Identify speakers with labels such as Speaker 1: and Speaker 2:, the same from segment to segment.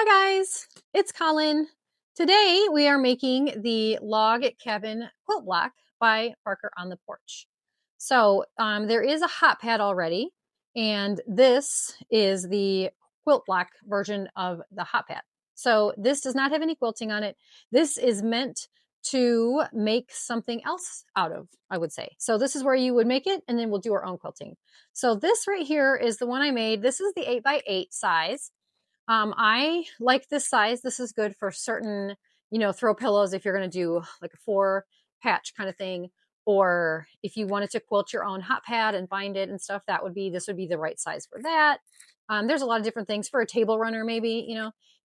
Speaker 1: Hi guys, it's Collin. Today we are making the log cabin quilt block by Parker on the Porch. So there is a hot pad already, and this is the quilt block version of the hot pad. So this does not have any quilting on it. This is meant to make something else out of, I would say. So this is where you would make it, and then we'll do our own quilting. So this right here is the one I made. This is the 8x8 size. I like this size. This is good for certain, throw pillows if you're going to do like a 4-patch kind of thing, or if you wanted to quilt your own hot pad and bind it and stuff, this would be the right size for that. There's a lot of different things for a table runner, maybe,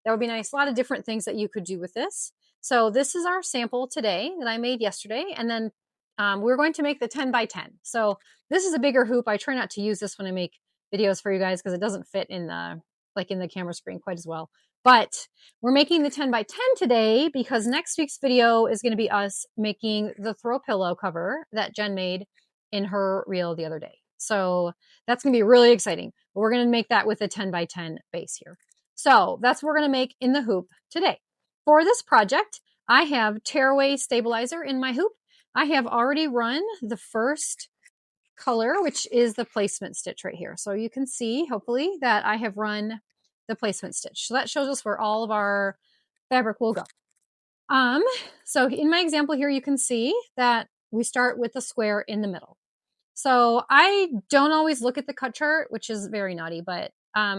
Speaker 1: that would be nice. A lot of different things that you could do with this. So this is our sample today that I made yesterday. And then we're going to make the 10x10. So this is a bigger hoop. I try not to use this when I make videos for you guys because it doesn't fit in the camera screen quite as well. But we're making the 10x10 today because next week's video is going to be us making the throw pillow cover that Jen made in her reel the other day. So that's going to be really exciting. But we're going to make that with a 10x10 base here. So that's what we're going to make in the hoop today. For this project, I have tearaway stabilizer in my hoop. I have already run the first color, which is the placement stitch right here. So you can see, hopefully, that I have run the placement stitch. So that shows us where all of our fabric will go. So in my example here, you can see that we start with the square in the middle. So I don't always look at the cut chart, which is very naughty, but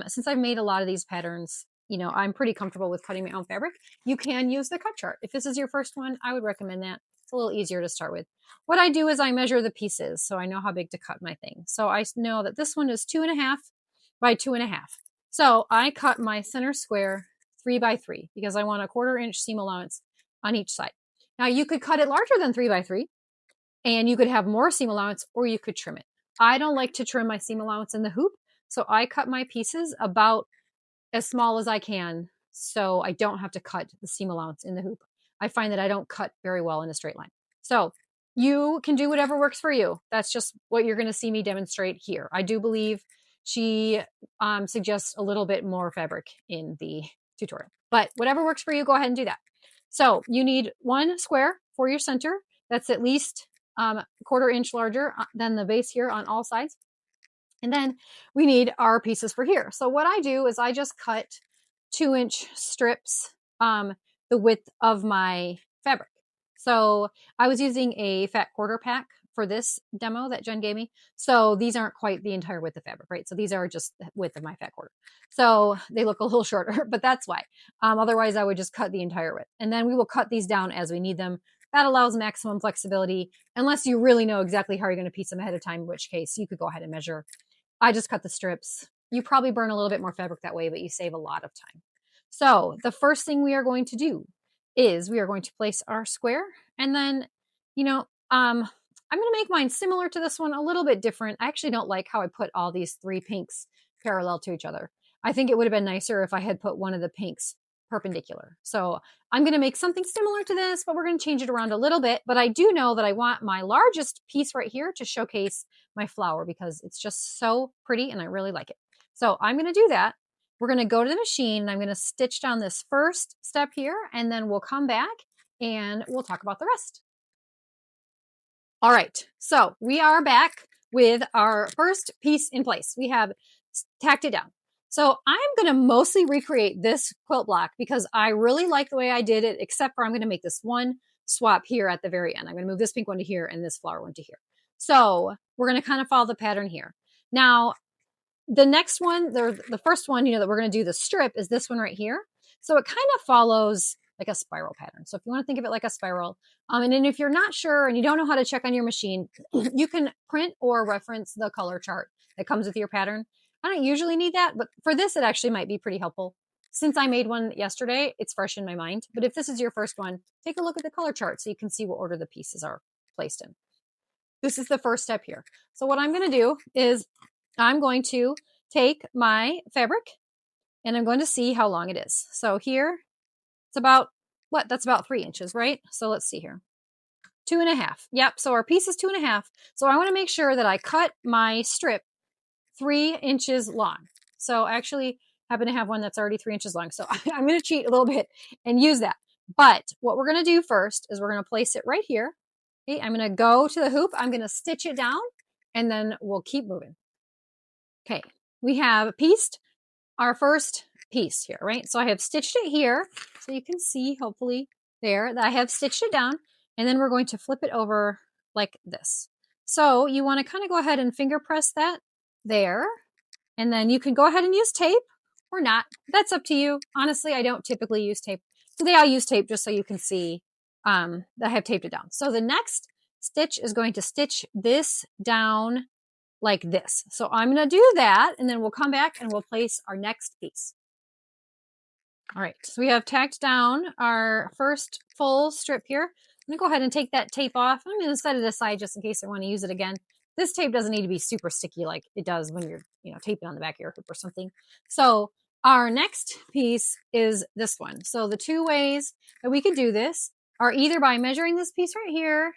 Speaker 1: since I've made a lot of these patterns, I'm pretty comfortable with cutting my own fabric. You can use the cut chart. If this is your first one, I would recommend that. It's a little easier to start with. What I do is I measure the pieces, so I know how big to cut my thing. So I know that this one is 2.5 by 2.5. So I cut my center square 3x3 because I want a 1/4 inch seam allowance on each side. Now you could cut it larger than 3x3 and you could have more seam allowance, or you could trim it. I don't like to trim my seam allowance in the hoop, so I cut my pieces about as small as I can so I don't have to cut the seam allowance in the hoop. I find that I don't cut very well in a straight line. So you can do whatever works for you. That's just what you're going to see me demonstrate here. I do believe she suggests a little bit more fabric in the tutorial, but whatever works for you, go ahead and do that. So you need one square for your center. That's at least 1/4 inch larger than the base here on all sides. And then we need our pieces for here. So what I do is I just cut 2-inch strips the width of my fabric. So I was using a fat quarter pack for this demo that Jen gave me. So these aren't quite the entire width of fabric, right? So these are just the width of my fat quarter. So they look a little shorter, but that's why. Otherwise, I would just cut the entire width. And then we will cut these down as we need them. That allows maximum flexibility, unless you really know exactly how you're going to piece them ahead of time, in which case you could go ahead and measure. I just cut the strips. You probably burn a little bit more fabric that way, but you save a lot of time. So the first thing we are going to do is we are going to place our square, and then, I'm going to make mine similar to this one, a little bit different. I actually don't like how I put all these 3 pinks parallel to each other. I think it would have been nicer if I had put one of the pinks perpendicular. So I'm going to make something similar to this, but we're going to change it around a little bit. But I do know that I want my largest piece right here to showcase my flower because it's just so pretty and I really like it. So I'm going to do that. We're going to go to the machine and I'm going to stitch down this first step here, and then we'll come back and we'll talk about the rest. All right, so we are back with our first piece in place. We have tacked it down. So I'm going to mostly recreate this quilt block because I really like the way I did it, except for I'm going to make this one swap here at the very end. I'm going to move this pink one to here and this flower one to here. So we're going to kind of follow the pattern here. Now, the next one, the first one, that we're going to do the strip is this one right here. So it kind of follows like a spiral pattern. So if you want to think of it like a spiral, and then if you're not sure and you don't know how to check on your machine, you can print or reference the color chart that comes with your pattern. I don't usually need that, but for this, it actually might be pretty helpful. Since I made one yesterday, it's fresh in my mind. But if this is your first one, take a look at the color chart so you can see what order the pieces are placed in. This is the first step here. So what I'm going to do is I'm going to take my fabric and I'm going to see how long it is. So here, it's about, that's about 3 inches, right? So let's see here. 2.5. Yep, so our piece is 2.5. So I want to make sure that I cut my strip 3 inches long. So I actually happen to have one that's already 3 inches long. So I'm going to cheat a little bit and use that. But what we're going to do first is we're going to place it right here. Okay, I'm going to go to the hoop. I'm going to stitch it down and then we'll keep moving. Okay, we have pieced our first piece here, right? So I have stitched it here. So you can see hopefully there that I have stitched it down, and then we're going to flip it over like this. So you want to kind of go ahead and finger press that there. And then you can go ahead and use tape or not. That's up to you. Honestly, I don't typically use tape. Today I'll use tape just so you can see that I have taped it down. So the next stitch is going to stitch this down like this. So I'm going to do that, and then we'll come back and we'll place our next piece. All right, so we have tacked down our first full strip here. I'm going to go ahead and take that tape off. I'm going to set it aside just in case I want to use it again. This tape doesn't need to be super sticky like it does when you're, taping on the back of your hoop or something. So our next piece is this one. So the two ways that we could do this are either by measuring this piece right here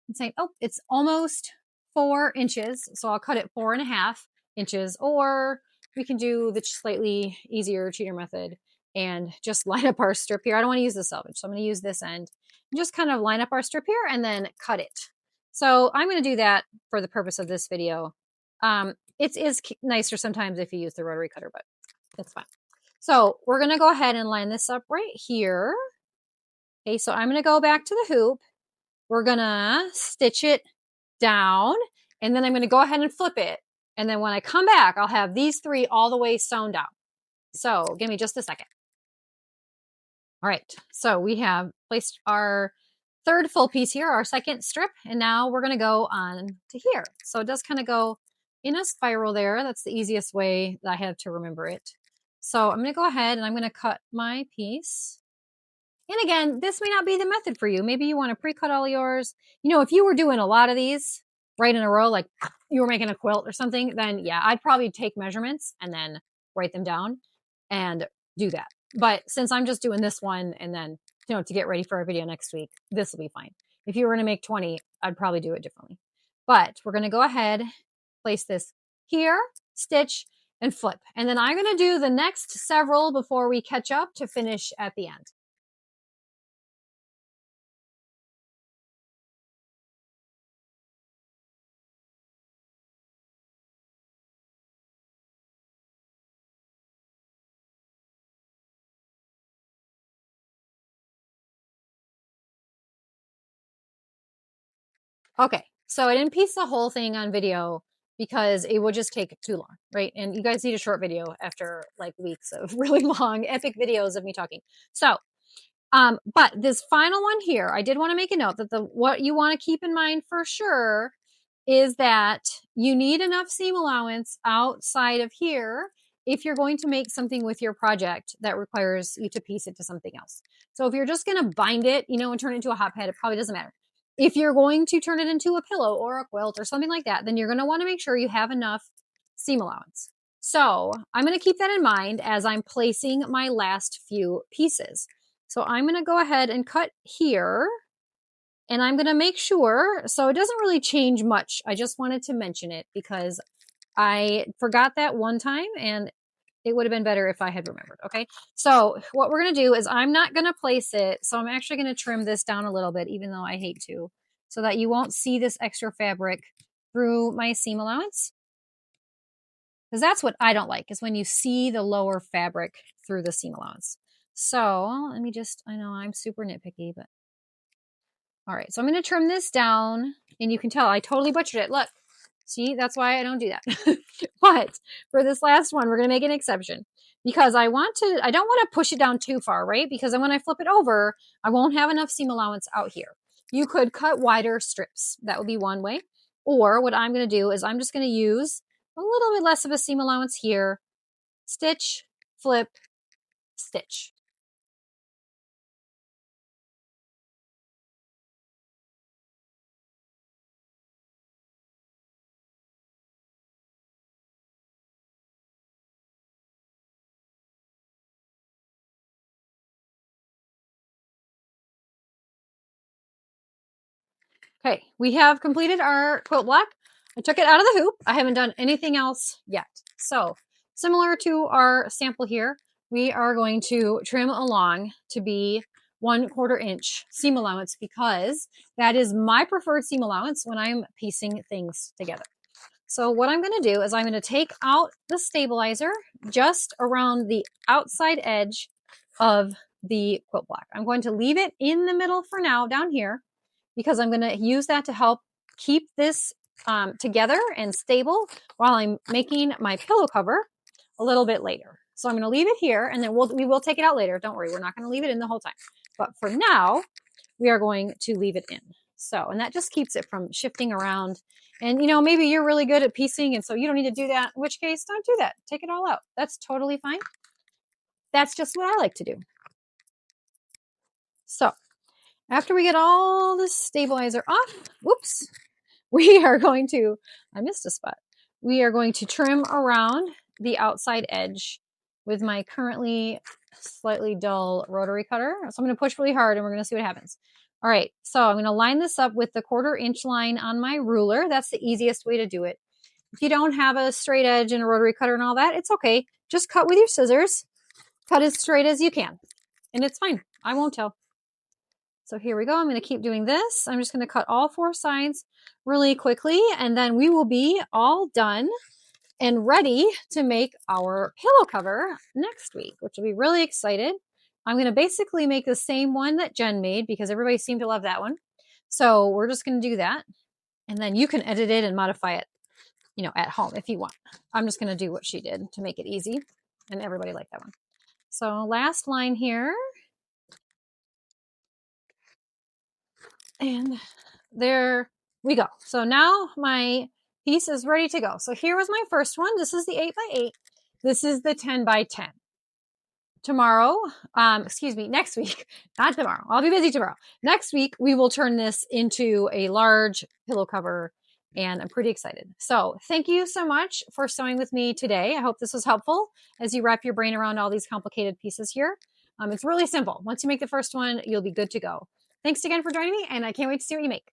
Speaker 1: and saying, oh, it's almost 4 inches. So I'll cut it 4.5 inches, or we can do the slightly easier cheater method and just line up our strip here. I don't want to use the selvage, so I'm going to use this end and just kind of line up our strip here and then cut it. So I'm going to do that for the purpose of this video. It is nicer sometimes if you use the rotary cutter, but that's fine. So we're going to go ahead and line this up right here. Okay, so I'm going to go back to the hoop. We're going to stitch it down, and then I'm going to go ahead and flip it. And then when I come back, I'll have these 3 all the way sewn down. So give me just a second. All right, so we have placed our third full piece here, our second strip, and now we're going to go on to here. So it does kind of go in a spiral there. That's the easiest way that I have to remember it. So I'm going to go ahead and I'm going to cut my piece. And again, this may not be the method for you. Maybe you want to pre-cut all yours. If you were doing a lot of these right in a row, like you were making a quilt or something, then yeah, I'd probably take measurements and then write them down and do that. But since I'm just doing this one and then, to get ready for our video next week, this will be fine. If you were going to make 20, I'd probably do it differently. But we're going to go ahead, place this here, stitch, and flip. And then I'm going to do the next several before we catch up to finish at the end. Okay, so I didn't piece the whole thing on video because it would just take too long, right? And you guys need a short video after like weeks of really long epic videos of me talking. So, but this final one here, I did want to make a note that what you want to keep in mind for sure is that you need enough seam allowance outside of here if you're going to make something with your project that requires you to piece it to something else. So if you're just going to bind it, and turn it into a hot pad, it probably doesn't matter. If you're going to turn it into a pillow or a quilt or something like that, then you're going to want to make sure you have enough seam allowance. So I'm going to keep that in mind as I'm placing my last few pieces. So I'm going to go ahead and cut here, and I'm going to make sure, so it doesn't really change much. I just wanted to mention it because I forgot that one time and it would have been better if I had remembered. Okay. So what we're going to do is I'm not going to place it. So I'm actually going to trim this down a little bit, even though I hate to, so that you won't see this extra fabric through my seam allowance. Because that's what I don't like, is when you see the lower fabric through the seam allowance. So let me I know I'm super nitpicky, but all right. So I'm going to trim this down, and you can tell I totally butchered it. Look, see, that's why I don't do that. But for this last one, we're going to make an exception because I don't want to push it down too far, right? Because then when I flip it over, I won't have enough seam allowance out here. You could cut wider strips. That would be one way. Or what I'm going to do is I'm just going to use a little bit less of a seam allowance here. Stitch, flip, stitch. Okay, we have completed our quilt block. I took it out of the hoop. I haven't done anything else yet. So similar to our sample here, we are going to trim along to be 1/4 inch seam allowance because that is my preferred seam allowance when I'm piecing things together. So what I'm going to do is I'm going to take out the stabilizer just around the outside edge of the quilt block. I'm going to leave it in the middle for now down here because I'm going to use that to help keep this together and stable while I'm making my pillow cover a little bit later. So I'm going to leave it here and then we will take it out later. Don't worry, we're not going to leave it in the whole time. But for now, we are going to leave it in. So, and that just keeps it from shifting around. And maybe you're really good at piecing and so you don't need to do that, in which case don't do that. Take it all out. That's totally fine. That's just what I like to do. So after we get all the stabilizer off, whoops, we are going to, I missed a spot. We are going to trim around the outside edge with my currently slightly dull rotary cutter. So I'm going to push really hard and we're going to see what happens. All right, so I'm going to line this up with the 1/4 inch line on my ruler. That's the easiest way to do it. If you don't have a straight edge and a rotary cutter and all that, it's okay. Just cut with your scissors. Cut as straight as you can. And it's fine. I won't tell. So here we go. I'm going to keep doing this. I'm just going to cut all 4 sides really quickly. And then we will be all done and ready to make our pillow cover next week, which will be really excited. I'm going to basically make the same one that Jen made because everybody seemed to love that one. So we're just going to do that. And then you can edit it and modify it, at home if you want. I'm just going to do what she did to make it easy. And everybody liked that one. So last line here. And there we go. So now my piece is ready to go. So here was my first one. This is the 8x8. This is the 10x10. Tomorrow, next week, not tomorrow. I'll be busy tomorrow. Next week, we will turn this into a large pillow cover and I'm pretty excited. So thank you so much for sewing with me today. I hope this was helpful as you wrap your brain around all these complicated pieces here. It's really simple. Once you make the first one, you'll be good to go. Thanks again for joining me, and I can't wait to see what you make.